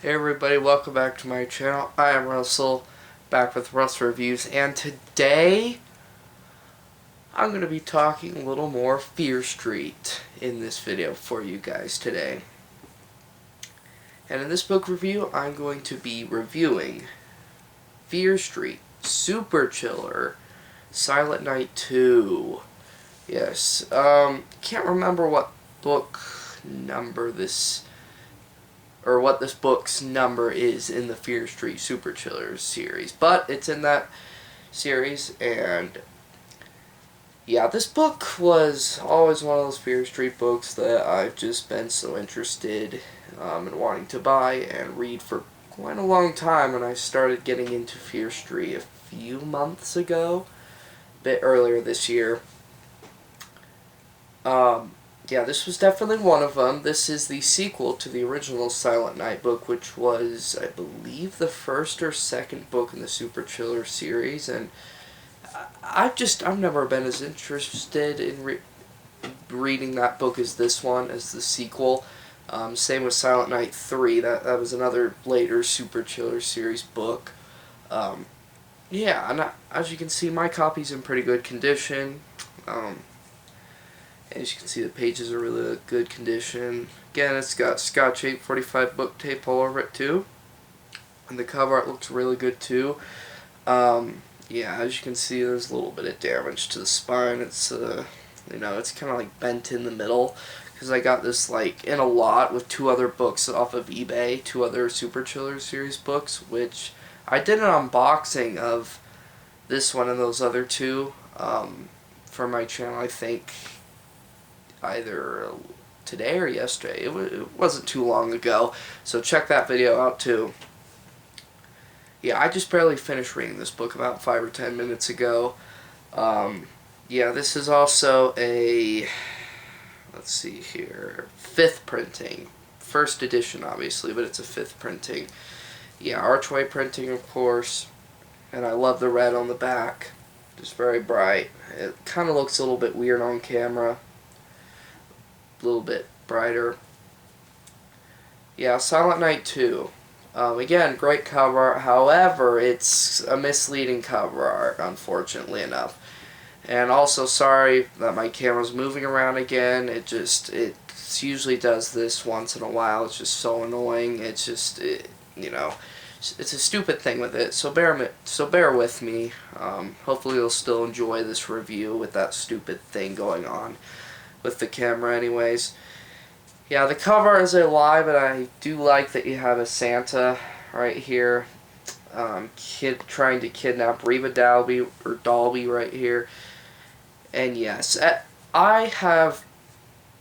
Hey everybody, welcome back to my channel. I am Russell, back with Russ Reviews, and today I'm going to be talking a little more Fear Street in this video for you guys today. And in this book review, I'm going to be reviewing Fear Street, Super Chiller, Silent Night 2. Yes, can't remember what book number this what this book's number is in the Fear Street Super Chillers series, but it's in that series. And yeah, this book was always one of those Fear Street books that I've just been so interested in wanting to buy and read for quite a long time, and I started getting into Fear Street a few months ago, a bit earlier this year. Yeah, this was definitely one of them. This is the sequel to the original Silent Night book, which was, I believe, the first or second book in the Super Chiller series, and I've never been as interested in reading that book as this one, as the sequel. Same with Silent Night 3. That was another later Super Chiller series book. Yeah, and as you can see, my copy's in pretty good condition. As you can see, the pages are really good condition. Again, it's got Scotch 845 book tape all over it too. And the cover art looks really good too. Yeah, as you can see, there's a little bit of damage to the spine. It's it's kind of like bent in the middle, because I got this like in a lot with two other books off of eBay, two other Super Chiller series books, which I did an unboxing of this one and those other two for my channel, I think either today or yesterday. It wasn't too long ago, so check that video out too. Yeah, I just barely finished reading this book about 5 or 10 minutes ago. Yeah, this is also a, let's see here, 5th printing. First edition, obviously, but it's a 5th printing. Yeah, Archway printing, of course, and I love the red on the back. Just very bright. It kind of looks a little bit weird on camera. A little bit brighter. Yeah, Silent Night 2. Again, great cover art. However, it's a misleading cover art, unfortunately enough. And also, sorry that my camera's moving around again. It usually does this once in a while. It's just so annoying. It's just, it's a stupid thing with it. So bear with me. Hopefully, you'll still enjoy this review with that stupid thing going on with the camera anyways. Yeah, the cover is a lie, but I do like that you have a Santa right here, trying to kidnap Reva Dalby, or Dalby right here. And yes, I have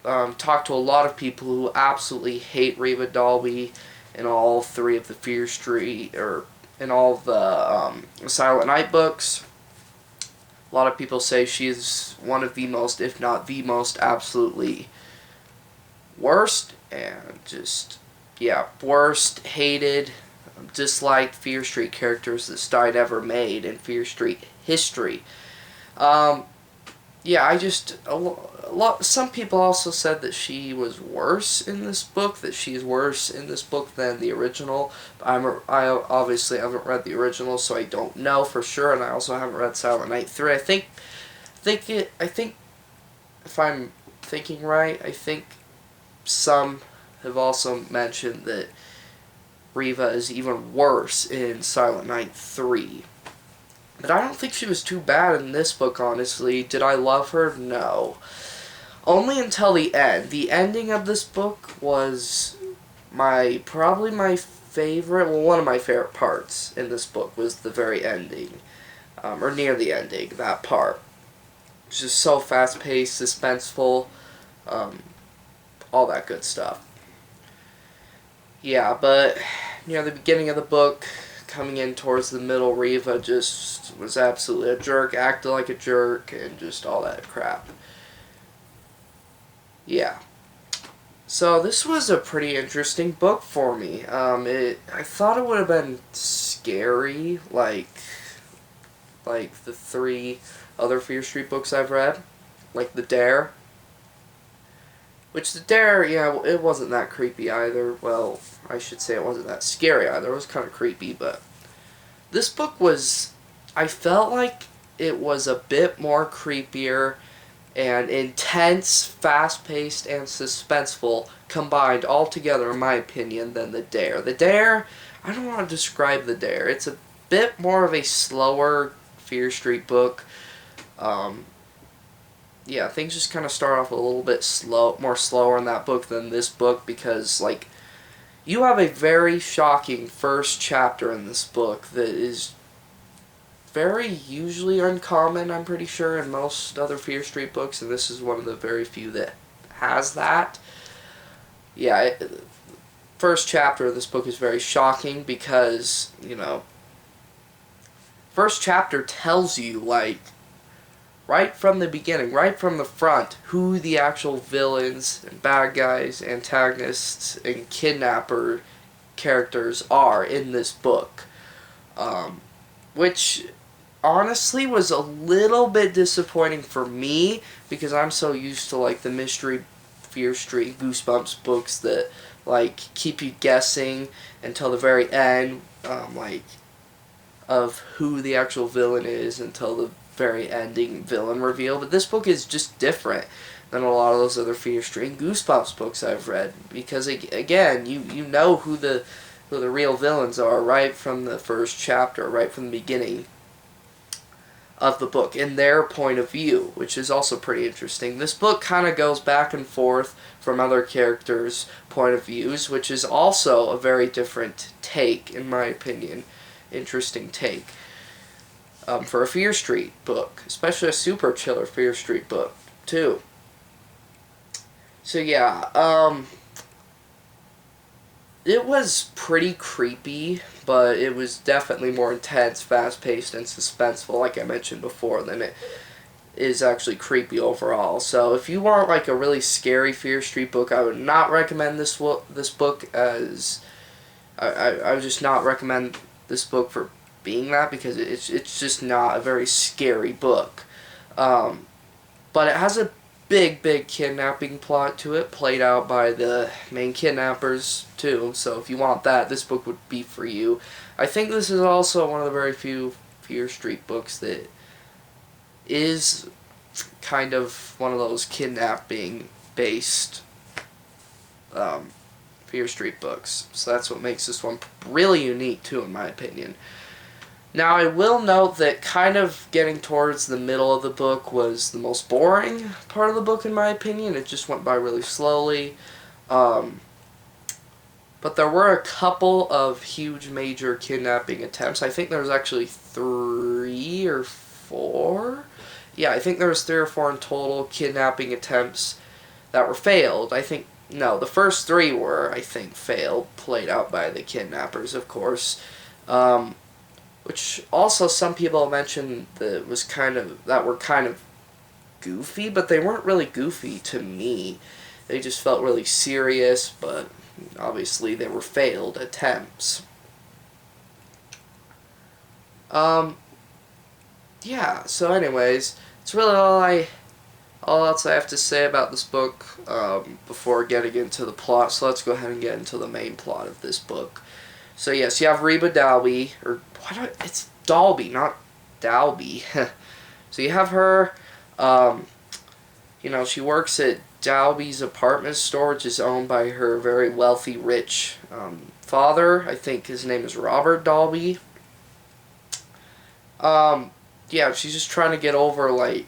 talked to a lot of people who absolutely hate Reva Dalby in all three of the Fear Street, or in all of the Silent Night books. A lot of people say she is one of the most, if not the most, absolutely worst, and just, yeah, worst, hated, disliked Fear Street characters that Stein ever made in Fear Street history. Yeah, some people also said that she was worse in this book, that she's worse in this book than the original. I obviously haven't read the original, so I don't know for sure, and I also haven't read Silent Night 3. I think if I'm thinking right, I think some have also mentioned that Reva is even worse in Silent Night 3. But I don't think she was too bad in this book, honestly. Did I love her? No. Only until the end. The ending of this book was probably my favorite, well, one of my favorite parts in this book was the very ending. Or near the ending, that part. It's just so fast-paced, suspenseful, all that good stuff. Yeah, but near the beginning of the book, coming in towards the middle, Reva just was absolutely a jerk, acted like a jerk, and just all that crap. Yeah. So this was a pretty interesting book for me. I thought it would have been scary, like the 3 other Fear Street books I've read, like The Dare. Which the Dare, yeah, it wasn't that creepy either. Well, I should say it wasn't that scary either. It was kind of creepy, but this book was, I felt like it was a bit more creepier and intense, fast-paced, and suspenseful combined all together, in my opinion, than the Dare. The Dare, I don't want to describe the Dare. It's a bit more of a slower Fear Street book. Yeah, things just kind of start off a little bit more slower in that book than this book because, like, you have a very shocking first chapter in this book that is very usually uncommon, I'm pretty sure, in most other Fear Street books, and this is one of the very few that has that. Yeah, first chapter of this book is very shocking because, first chapter tells you, like, right from the beginning, right from the front, who the actual villains and bad guys, antagonists, and kidnapper characters are in this book. Which honestly was a little bit disappointing for me because I'm so used to like the mystery Fear Street Goosebumps books that like keep you guessing until the very end, like of who the actual villain is until the very ending villain reveal. But this book is just different than a lot of those other Fear Street Goosebumps books I've read because again, you know who the real villains are right from the first chapter, right from the beginning of the book, in their point of view, which is also pretty interesting. This book kind of goes back and forth from other characters' point of views, which is also a very different take, in my opinion. Interesting take. For a Fear Street book, especially a super chiller Fear Street book, too. So yeah, it was pretty creepy, but it was definitely more intense, fast-paced, and suspenseful, like I mentioned before, than it is actually creepy overall. So if you want like a really scary Fear Street book, I would not recommend this book as I would just not recommend this book for being that because it's just not a very scary book. But it has a big kidnapping plot to it, played out by the main kidnappers too. So if you want that, this book would be for you. I think this is also one of the very few Fear Street books that is kind of one of those kidnapping based Fear Street books. So that's what makes this one really unique too, in my opinion. Now, I will note that kind of getting towards the middle of the book was the most boring part of the book, in my opinion. It just went by really slowly. But there were a couple of huge major kidnapping attempts. I think there was actually 3 or 4. Yeah, I think there was 3 or 4 in total kidnapping attempts that were failed. No, the first 3 were, I think, failed, played out by the kidnappers, of course. Which also some people mentioned that were kind of goofy, but they weren't really goofy to me. They just felt really serious, but obviously they were failed attempts. Yeah, so anyways, it's really all else I have to say about this book before getting into the plot, so let's go ahead and get into the main plot of this book. So yes, you have Reba Dalby, it's Dalby, not Dalby. So you have her, she works at Dalby's apartment store, which is owned by her very wealthy, rich father. I think his name is Robert Dalby. Yeah, she's just trying to get over, like,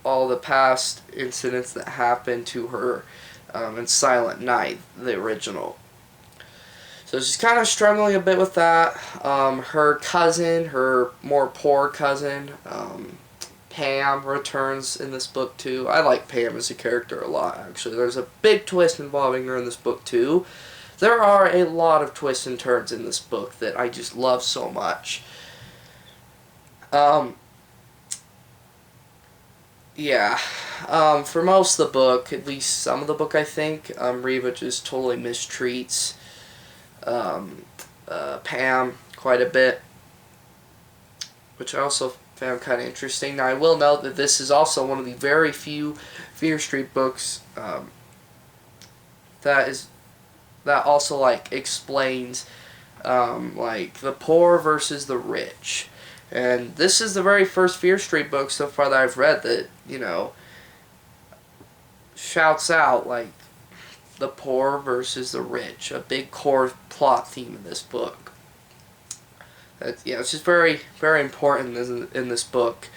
all the past incidents that happened to her in Silent Night, the original. So she's kind of struggling a bit with that. Her cousin, her more poor cousin, Pam, returns in this book too. I like Pam as a character a lot, actually. There's a big twist involving her in this book too. There are a lot of twists and turns in this book that I just love so much. Yeah. For most of the book, at least some of the book I think, Reba just totally mistreats Pam quite a bit, which I also found kind of interesting. Now, I will note that this is also one of the very few Fear Street books that also like explains like the poor versus the rich. And this is the very first Fear Street book so far that I've read that, shouts out like the poor versus the rich, a big core plot theme in this book. It's just very, very important in this book.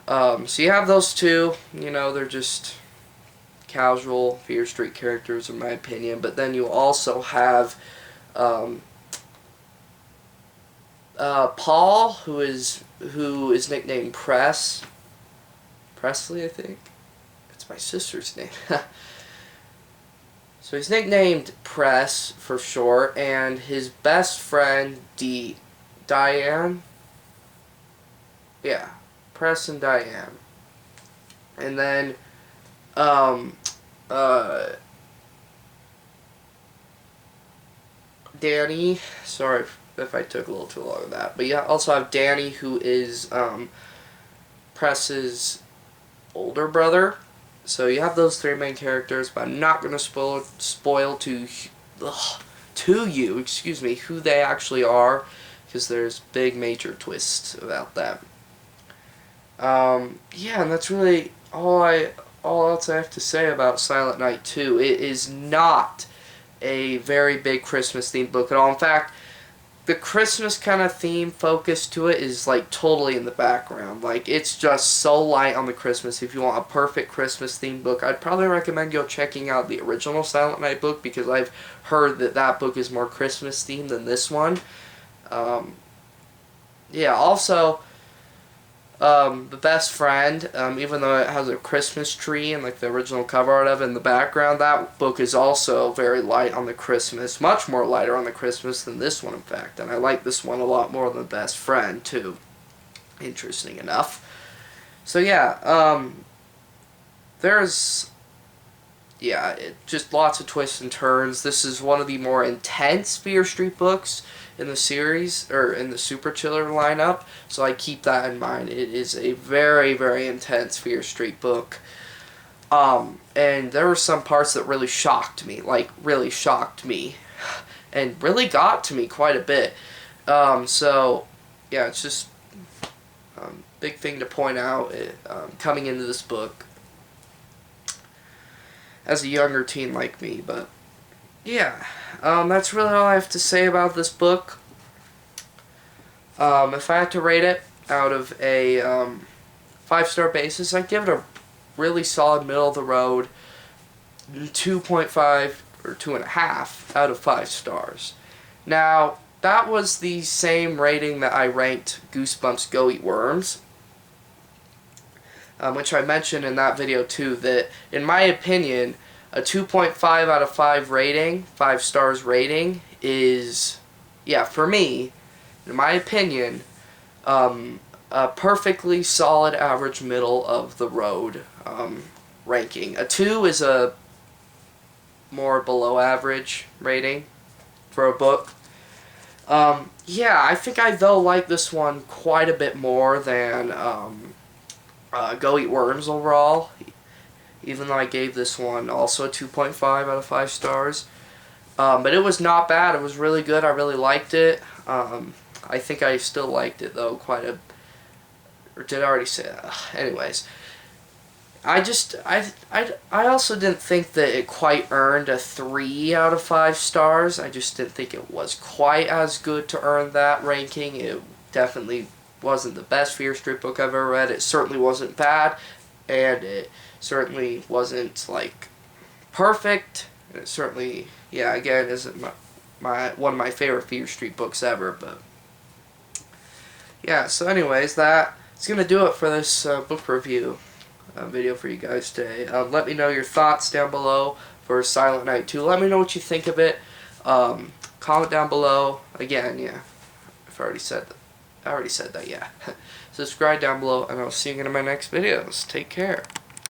So you have those two, they're just casual Fear Street characters in my opinion, but then you also have Paul, who is nicknamed Presley, I think. It's my sister's name. So he's nicknamed Press for short, and his best friend Diane. Yeah, Press and Diane. And then Danny. Sorry if I took a little too long of that, but you also have Danny, who is Press's older brother. So you have those three main characters, but I'm not going to spoil to you, who they actually are, because there's big major twists about them. Yeah, and that's really all else I have to say about Silent Night 2. It is not a very big Christmas themed book at all. In fact, the Christmas kind of theme focus to it is like totally in the background. Like, it's just so light on the Christmas. If you want a perfect Christmas themed book, I'd probably recommend you checking out the original Silent Night book, because I've heard that book is more Christmas themed than this one. Yeah, also the best friend, even though it has a Christmas tree and like the original cover art of it in the background, that book is also very light on the Christmas, much more lighter on the Christmas than this one, in fact. And I like this one a lot more than Best Friend too, interesting enough. So yeah, just lots of twists and turns. This is one of the more intense Fear Street books in the series, or in the Super Chiller lineup, so I keep that in mind. It is a very, very intense Fear Street book. And there were some parts that really shocked me, and really got to me quite a bit. So, yeah, it's just big thing to point out coming into this book as a younger teen like me, but yeah, that's really all I have to say about this book. If I had to rate it out of a 5-star basis, I'd give it a really solid middle of the road 2.5 or 2.5 out of 5 stars. Now, that was the same rating that I ranked Goosebumps Go Eat Worms, which I mentioned in that video too, that in my opinion, a 2.5 out of 5 rating, 5 stars rating, is, yeah, for me, in my opinion, a perfectly solid average middle of the road ranking. A 2 is a more below average rating for a book. Yeah, I think I though like this one quite a bit more than Go Eat Worms overall, even though I gave this one also a 2.5 out of 5 stars. But it was not bad. It was really good. I really liked it. I think I still liked it though or did I already say that? Anyways, I also didn't think that it quite earned a 3 out of 5 stars. I just didn't think it was quite as good to earn that ranking. It definitely wasn't the best Fear Street book I've ever read. It certainly wasn't bad, and it certainly wasn't like perfect. And it certainly, yeah, again, isn't one of my favorite Fear Street books ever. But yeah, so anyways, that's gonna do it for this book review video for you guys today. Let me know your thoughts down below for Silent Night 2. Let me know what you think of it. Comment down below. Again, yeah, I already said that, yeah. Subscribe down below, and I'll see you in my next videos. Take care.